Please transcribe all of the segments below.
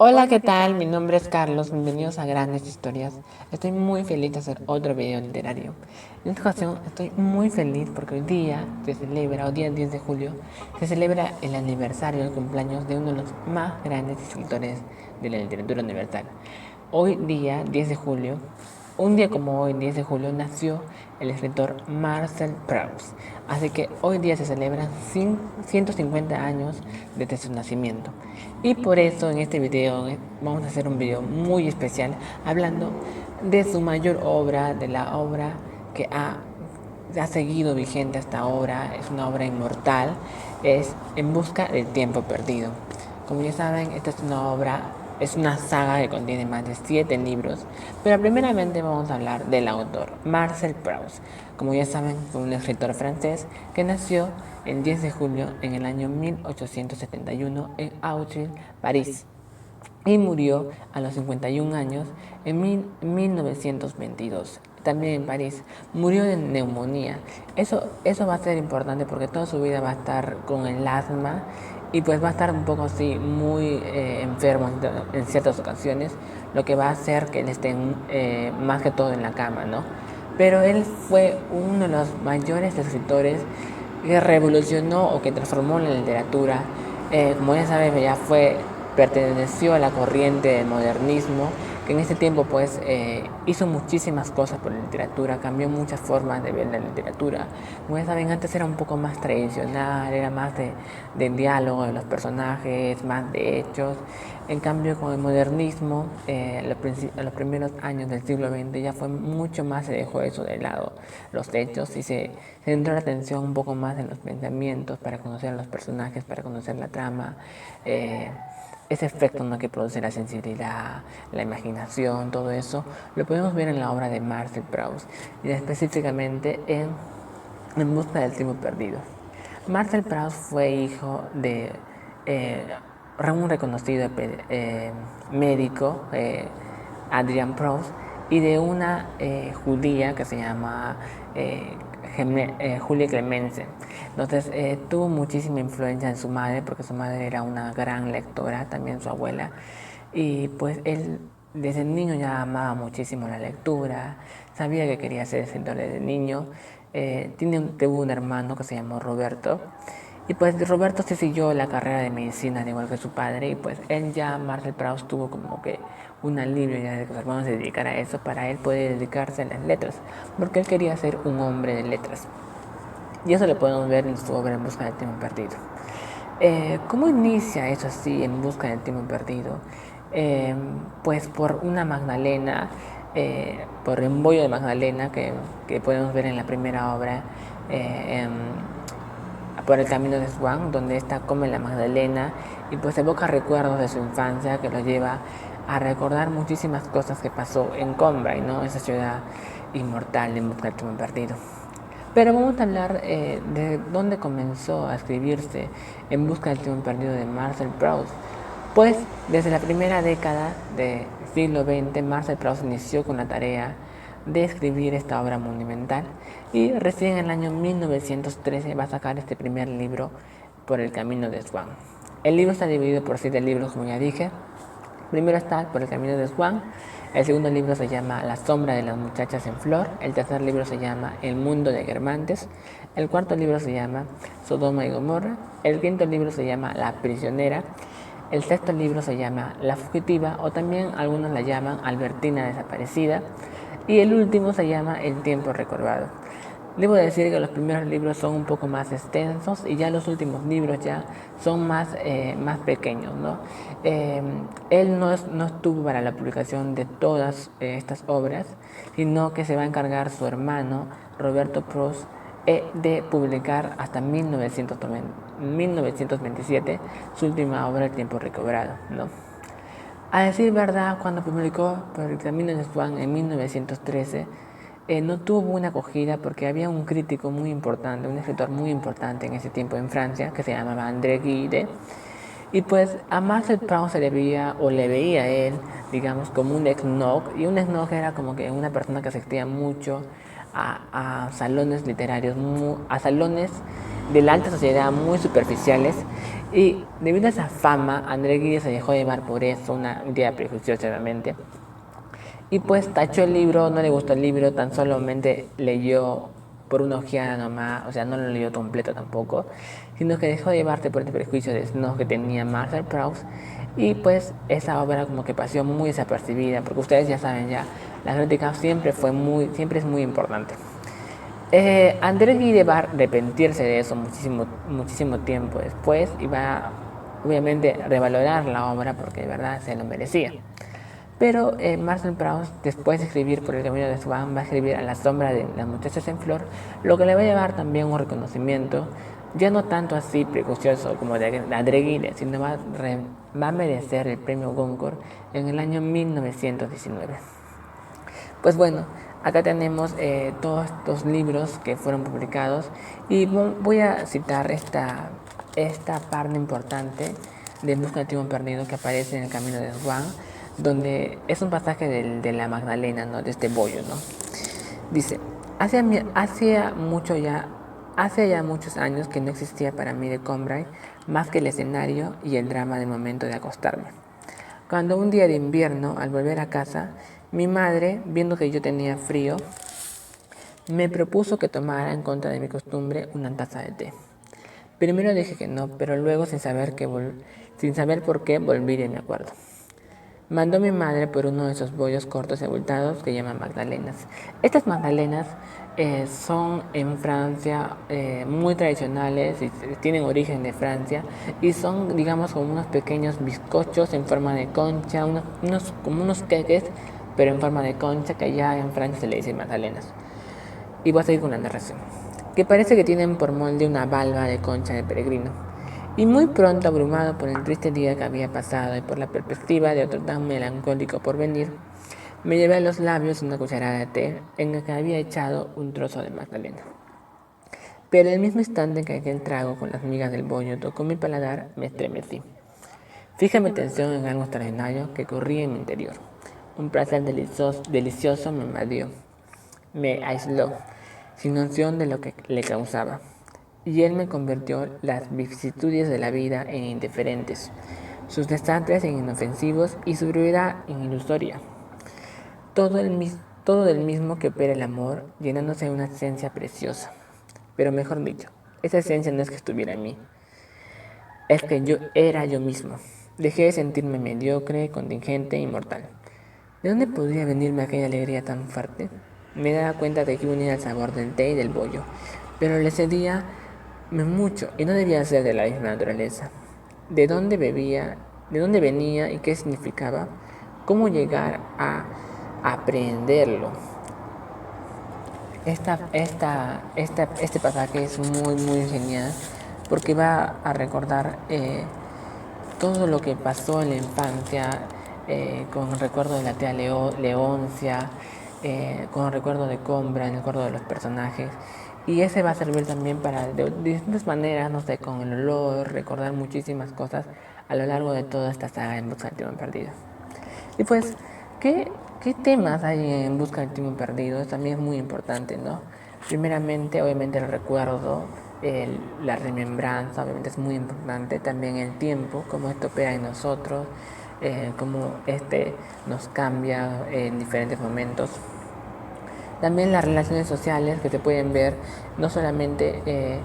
Hola, ¿qué tal? Mi nombre es Carlos, bienvenidos a Grandes Historias. Estoy muy feliz de hacer otro video literario. En esta ocasión estoy muy feliz porque hoy día se celebra, hoy día 10 de julio, se celebra el aniversario del cumpleaños de uno de los más grandes escritores de la literatura universal. Hoy día, 10 de julio, un día como hoy, 10 de julio, nació el escritor Marcel Proust. Así que hoy día se celebran 150 años desde su nacimiento. Y por eso en este video vamos a hacer un video muy especial hablando de su mayor obra, de la obra que ha seguido vigente hasta ahora, es una obra inmortal, es En busca del tiempo perdido. Como ya saben, esta es una obra, es una saga que contiene más de 7 libros, pero primeramente vamos a hablar del autor, Marcel Proust. Como ya saben, fue un escritor francés que nació el 10 de julio en el año 1871 en Auchin, París, y murió a los 51 años en 1922, también en París. Murió de neumonía. Eso va a ser importante porque toda su vida va a estar con el asma y pues va a estar un poco así muy enfermo en ciertas ocasiones, lo que va a hacer que él esté más que todo en la cama, ¿no? Pero él fue uno de los mayores escritores que revolucionó o que transformó la literatura. Como ya saben, perteneció a la corriente del modernismo, que en ese tiempo pues hizo muchísimas cosas por la literatura, cambió muchas formas de ver la literatura. Como ya saben, antes era un poco más tradicional, era más de diálogo de los personajes, más de hechos. En cambio, con el modernismo, a los primeros años del siglo XX ya fue mucho más, se dejó eso de lado, los hechos, y se centró la atención un poco más en los pensamientos, para conocer a los personajes, para conocer la trama, ese efecto, ¿no?, que produce la sensibilidad, la imaginación, todo eso, lo podemos ver en la obra de Marcel Proust, y específicamente En busca del tiempo perdido. Marcel Proust fue hijo de eh, un reconocido médico, Adrian Proust, y de una judía que se llama eh, Julia Clemenza. Entonces tuvo muchísima influencia en su madre, porque su madre era una gran lectora, también su abuela, y pues él desde niño ya amaba muchísimo la lectura, sabía que quería ser escritor desde niño. Tuvo un hermano que se llamó Roberto, y pues Roberto se siguió la carrera de medicina al igual que su padre, y pues Marcel Proust, tuvo como que un alivio ya de que su hermano se dedicara a eso, para él poder dedicarse a las letras, porque él quería ser un hombre de letras. Y eso lo podemos ver en su obra En busca del tiempo perdido. ¿Cómo inicia eso así, En busca del tiempo perdido? Eh, pues por una Magdalena, por el embollo de Magdalena que podemos ver en la primera obra, eh, por el camino de Swan, donde ésta come la Magdalena y pues evoca recuerdos de su infancia, que lo lleva a recordar muchísimas cosas que pasó en Combray, ¿no?, esa ciudad inmortal En busca del tiempo perdido. Pero vamos a hablar de dónde comenzó a escribirse En busca del tiempo perdido de Marcel Proust. Pues desde la primera década del siglo XX, Marcel Proust inició con la tarea de escribir esta obra monumental, y recién en el año 1913 va a sacar este primer libro, Por el camino de Swan. El libro está dividido por 7 libros, como ya dije. Primero está Por el camino de Swan, el segundo libro se llama La sombra de las muchachas en flor, el tercer libro se llama El mundo de Guermantes, el cuarto libro se llama Sodoma y Gomorra, el quinto libro se llama La prisionera, el sexto libro se llama La fugitiva, o también algunos la llaman Albertina desaparecida, y el último se llama El tiempo recordado. Debo decir que los primeros libros son un poco más extensos, y ya los últimos libros ya son más pequeños, ¿no? Él no estuvo para la publicación de todas estas obras, sino que se va a encargar su hermano Roberto Proust de publicar hasta 1927 su última obra, El tiempo recobrado, ¿no? A decir verdad, cuando publicó Por el camino de Swan en 1913, no tuvo buena acogida, porque había un crítico muy importante, un escritor muy importante en ese tiempo en Francia, que se llamaba André Gide, y pues a Marcel Proust se le veía, o le veía a él, digamos, como un snob, y un snob era como que una persona que asistía mucho a salones literarios, a salones de la alta sociedad muy superficiales, y debido a esa fama, André Gide se dejó llevar por eso, una idea prejuiciosa obviamente, y pues tachó el libro, no le gustó el libro, tan solamente leyó por una ojeada nomás, o sea, no lo leyó completo tampoco, sino que dejó de llevarte por el prejuicio de no que tenía Marcel Proust, y pues esa obra como que pasó muy desapercibida, porque ustedes ya saben ya, la crítica siempre es muy importante. André Gide va a arrepentirse de eso muchísimo tiempo después y va a, obviamente, revalorar la obra porque de verdad se lo merecía. Pero Marcel Proust, después de escribir Por el camino de Swan, va a escribir A la sombra de las muchachas en flor, lo que le va a llevar también un reconocimiento, ya no tanto así prejuicioso como de André Gide, sino va a merecer el premio Goncourt en el año 1919. Pues bueno, acá tenemos todos estos libros que fueron publicados y voy a citar esta parte importante de Busca del tiempo perdido que aparece en el camino de Swan, donde es un pasaje de la Magdalena, ¿no? De este bollo, ¿no? Dice, hace ya muchos años que no existía para mí de Combray más que el escenario y el drama del momento de acostarme. Cuando un día de invierno, al volver a casa, mi madre, viendo que yo tenía frío, me propuso que tomara, en contra de mi costumbre, una taza de té. Primero dije que no, pero luego, sin saber por qué, volví de mi acuerdo. Mandó mi madre por uno de esos bollos cortos y abultados que llaman magdalenas. Estas magdalenas son en Francia muy tradicionales y tienen origen de Francia y son, digamos, como unos pequeños bizcochos en forma de concha, como unos queques, pero en forma de concha, que allá en Francia se le dice magdalenas. Y voy a seguir con la narración, que parece que tienen por molde una valva de concha de peregrino. Y muy pronto, abrumado por el triste día que había pasado y por la perspectiva de otro tan melancólico por venir, me llevé a los labios una cucharada de té en el que había echado un trozo de magdalena. Pero en el mismo instante que aquel trago con las migas del bollo tocó mi paladar, me estremecí. Fija mi atención en algo extraordinario que ocurría en mi interior. Un placer delicioso me invadió, me aisló, sin noción de lo que le causaba. Y él me convirtió las vicisitudes de la vida en indiferentes, sus desastres en inofensivos y su brevedad en ilusoria. Todo del mismo que opera el amor, llenándose de una esencia preciosa. Pero mejor dicho, esa esencia no es que estuviera en mí, es que yo era yo mismo. Dejé de sentirme mediocre, contingente e inmortal. ¿De dónde podría venirme aquella alegría tan fuerte? Me daba cuenta de que unía el sabor del té y del bollo, pero le cedía mucho y no debía ser de la misma naturaleza. ¿De dónde venía y qué significaba? ¿Cómo llegar a aprenderlo? Este pasaje es muy genial porque va a recordar todo lo que pasó en la infancia, con el recuerdo de la tía Leoncia, con el recuerdo de Combra, el recuerdo de los personajes. Y ese va a servir también para, de distintas maneras, no sé, con el olor, recordar muchísimas cosas a lo largo de toda esta saga en Busca del tiempo perdido. Y pues, ¿qué temas hay en Busca del tiempo perdido? Eso también es muy importante, ¿no? Primeramente, obviamente el recuerdo, la remembranza, obviamente es muy importante. También el tiempo, cómo esto opera en nosotros, cómo este nos cambia en diferentes momentos. También las relaciones sociales que se pueden ver no solamente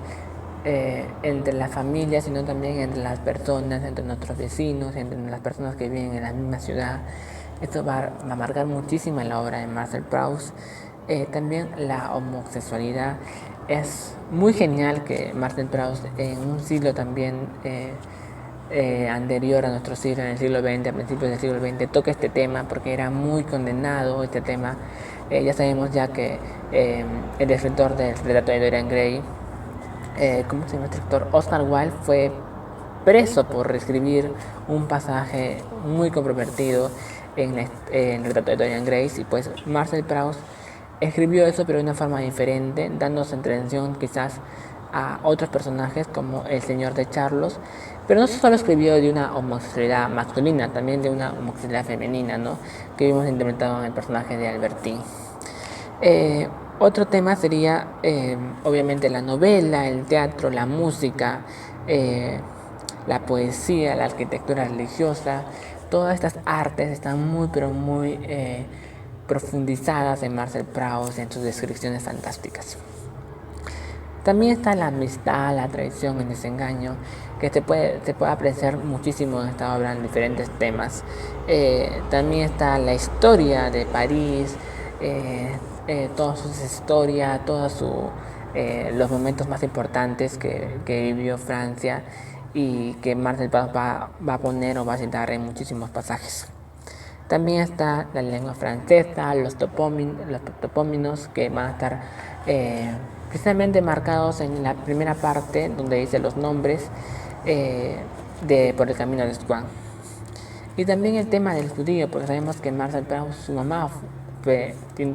entre la familia, sino también entre las personas, entre nuestros vecinos, entre las personas que viven en la misma ciudad. Esto va a marcar muchísimo en la obra de Marcel Proust. También la homosexualidad. Es muy genial que Marcel Proust en un siglo también anterior a nuestro siglo, en el siglo XX, a principios del siglo XX, toca este tema porque era muy condenado este tema. Ya sabemos ya que el escritor del relato de Dorian Gray, ¿cómo se llama este escritor? Oscar Wilde, fue preso por reescribir un pasaje muy controvertido en el relato de Dorian Gray, y pues Marcel Proust escribió eso pero de una forma diferente, dándose atención quizás a otros personajes como el señor de Charlos, pero no solo escribió de una homosexualidad masculina, también de una homosexualidad femenina, ¿no? Que vimos interpretado en el personaje de Albertine. Otro tema sería obviamente la novela, el teatro, la música, eh, la poesía, la arquitectura religiosa. Todas estas artes están muy pero muy profundizadas en Marcel Proust, en sus descripciones fantásticas. También está la amistad, la traición, el desengaño, que se puede apreciar muchísimo en esta obra en diferentes temas. También está la historia de París, toda su historia, los momentos más importantes que vivió Francia y que Marcel Proust va a poner o va a citar en muchísimos pasajes. También está la lengua francesa, los topóminos que van a estar precisamente marcados en la primera parte donde dice los nombres por el camino de Swan. Y también el tema del judío, porque sabemos que Marcel Proust, su mamá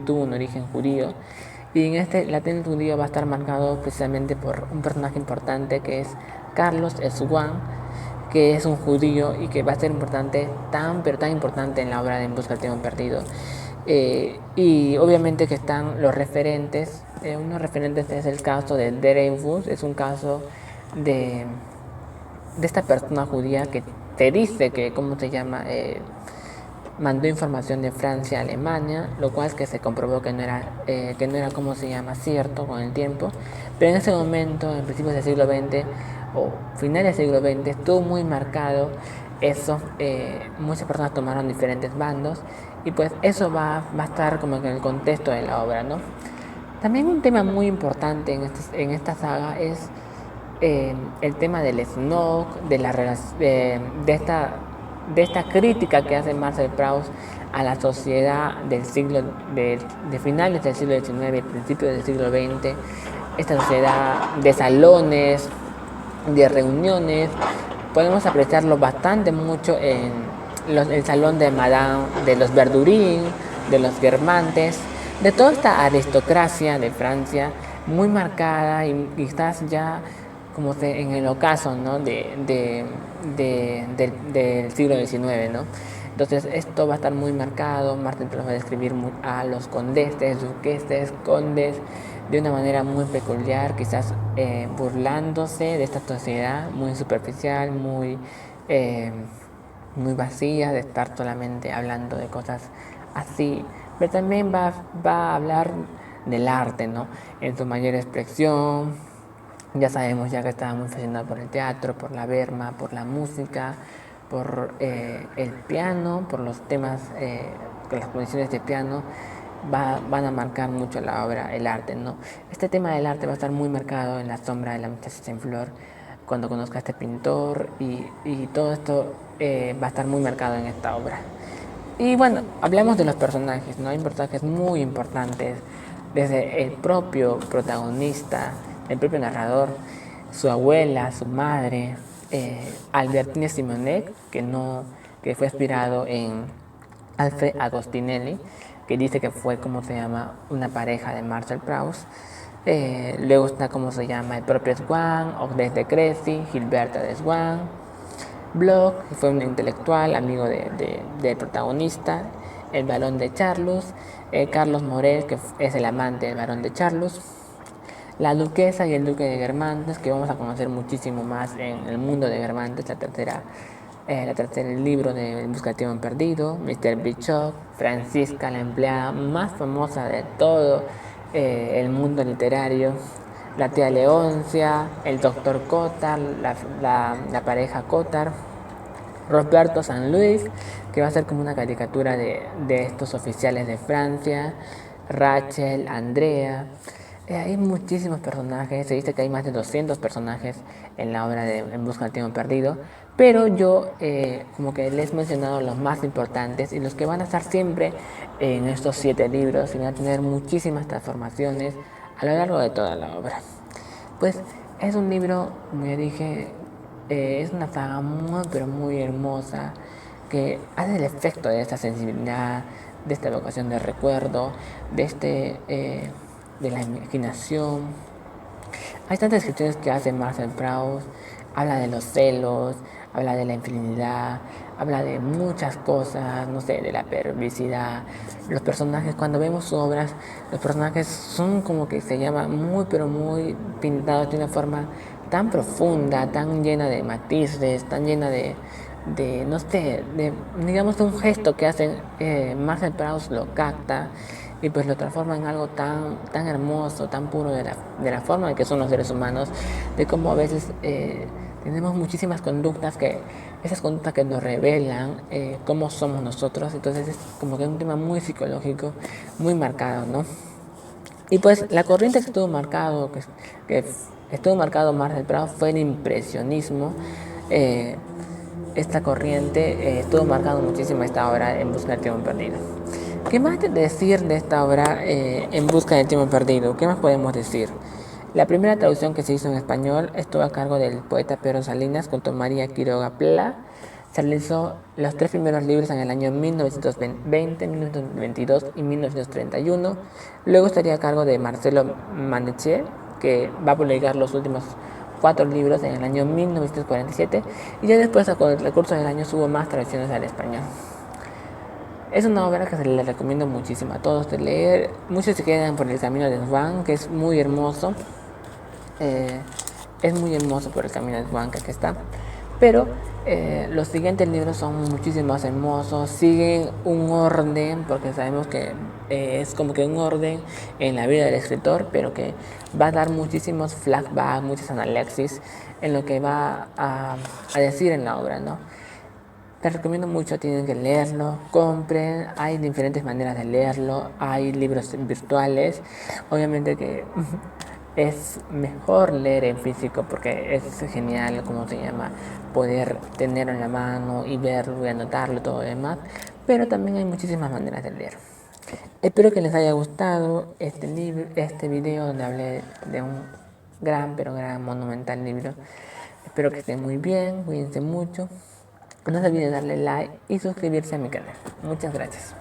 tuvo un origen judío. Y en este latino judío va a estar marcado precisamente por un personaje importante que es Carlos Swan, que es un judío y que va a ser importante, pero tan importante en la obra de En busca del tiempo perdido. Y obviamente que están los referentes, unos referentes es el caso de Dreyfus, es un caso de esta persona judía que te dice que, ¿cómo se llama? Mandó información de Francia a Alemania, lo cual es que se comprobó que no era ¿cómo se llama? Cierto con el tiempo, pero en ese momento, en principios del siglo XX o finales del siglo XX, estuvo muy marcado eso, muchas personas tomaron diferentes bandos y pues eso va a estar como en el contexto de la obra, ¿no? También un tema muy importante en esta saga es el tema del snob, de esta crítica que hace Marcel Proust a la sociedad de finales del siglo XIX y principios del siglo XX, esta sociedad de salones, de reuniones. Podemos apreciarlo bastante mucho en el salón de Madame, de los Verdurin, de los Guermantes, de toda esta aristocracia de Francia muy marcada y quizás ya como en el ocaso, ¿no? del siglo XIX, ¿no? Entonces esto va a estar muy marcado. Martin va a describir a los condeses, duqueses, condes de una manera muy peculiar, quizás burlándose de esta sociedad muy superficial, muy vacía, de estar solamente hablando de cosas así. Pero también va a hablar del arte, ¿no? En su mayor expresión. Ya sabemos ya que estaba muy fascinado por el teatro, por la berma, por la música, por el piano, por los temas, las condiciones de piano van a marcar mucho la obra, el arte, ¿no? Este tema del arte va a estar muy marcado en La sombra de la muchacha en flor, cuando conozca a este pintor y todo esto va a estar muy marcado en esta obra. Y bueno, hablemos de los personajes, ¿no? Hay personajes muy importantes, desde el propio protagonista, el propio narrador, su abuela, su madre, Albertine Simonet, que fue inspirado en Alfred Agostinelli, que dice que fue, como se llama, una pareja de Marcel Proust. Luego está, como se llama, el propio Swann, Ocdes de Crécy, Gilberta de Swann, Bloch, que fue un intelectual, amigo del protagonista, el barón de Charlus, Carlos Morel, que es el amante del barón de Charlus, la duquesa y el duque de Guermantes, que vamos a conocer muchísimo más en el mundo de Guermantes, la tercera libro de En busca del tiempo perdido, Mr. Bichot, Francisca, la empleada más famosa de todo el mundo literario, la tía Leoncia, el doctor Cotar, la pareja Cotar, Roberto San Luis, que va a ser como una caricatura de estos oficiales de Francia, Rachel, Andrea. Hay muchísimos personajes, se dice que hay más de 200 personajes en la obra de En busca del tiempo perdido, pero yo como que les he mencionado los más importantes y los que van a estar siempre en estos 7 libros y van a tener muchísimas transformaciones a lo largo de toda la obra. Pues es un libro, como ya dije, es una saga muy pero muy hermosa que hace el efecto de esta sensibilidad, de esta evocación de recuerdo, de la imaginación. Hay tantas descripciones que hace Marcel Proust, habla de los celos, habla de la infidelidad, habla de muchas cosas, no sé, de la perversidad. Los personajes, cuando vemos sus obras, los personajes son como que se llama muy, pero muy pintados de una forma tan profunda, tan llena de matices, tan llena no sé, digamos, de un gesto que hacen, Marcel Proust lo capta y pues lo transforma en algo tan hermoso, tan puro de la forma en que son los seres humanos, de cómo a veces tenemos muchísimas conductas esas conductas que nos revelan cómo somos nosotros. Entonces es como que un tema muy psicológico, muy marcado, ¿no? Y pues la corriente que estuvo marcado Marcel Proust fue el impresionismo. Eh, Esta corriente estuvo marcando muchísimo esta obra En busca del tiempo perdido. ¿Qué más decir de esta obra, En busca del tiempo perdido? ¿Qué más podemos decir? La primera traducción que se hizo en español estuvo a cargo del poeta Pedro Salinas junto a María Quiroga Pla. Se realizó los 3 primeros libros en el año 1920, 1922 y 1931. Luego estaría a cargo de Marcelo Manetier, que va a publicar los últimos 4 libros en el año 1947, y ya después, con el recurso del año, hubo más traducciones al español. Es una obra que se le recomiendo muchísimo a todos de leer. Muchos se quedan por el camino de Juan, que es muy hermoso. Es muy hermoso por el camino de Juan, que aquí está. Pero los siguientes libros son muchísimo más hermosos, siguen un orden, porque sabemos que es como que un orden en la vida del escritor, pero que va a dar muchísimos flashbacks, muchas análisis en lo que va a decir en la obra, ¿no? Les recomiendo mucho, tienen que leerlo, compren, hay diferentes maneras de leerlo, hay libros virtuales, obviamente que es mejor leer en físico porque es genial, como se llama, poder tenerlo en la mano y verlo y anotarlo, todo lo demás, pero también hay muchísimas maneras de leer. Espero que les haya gustado este video donde hablé de un gran, pero gran, monumental libro. Espero que estén muy bien, cuídense mucho. No se olviden darle like y suscribirse a mi canal. Muchas gracias.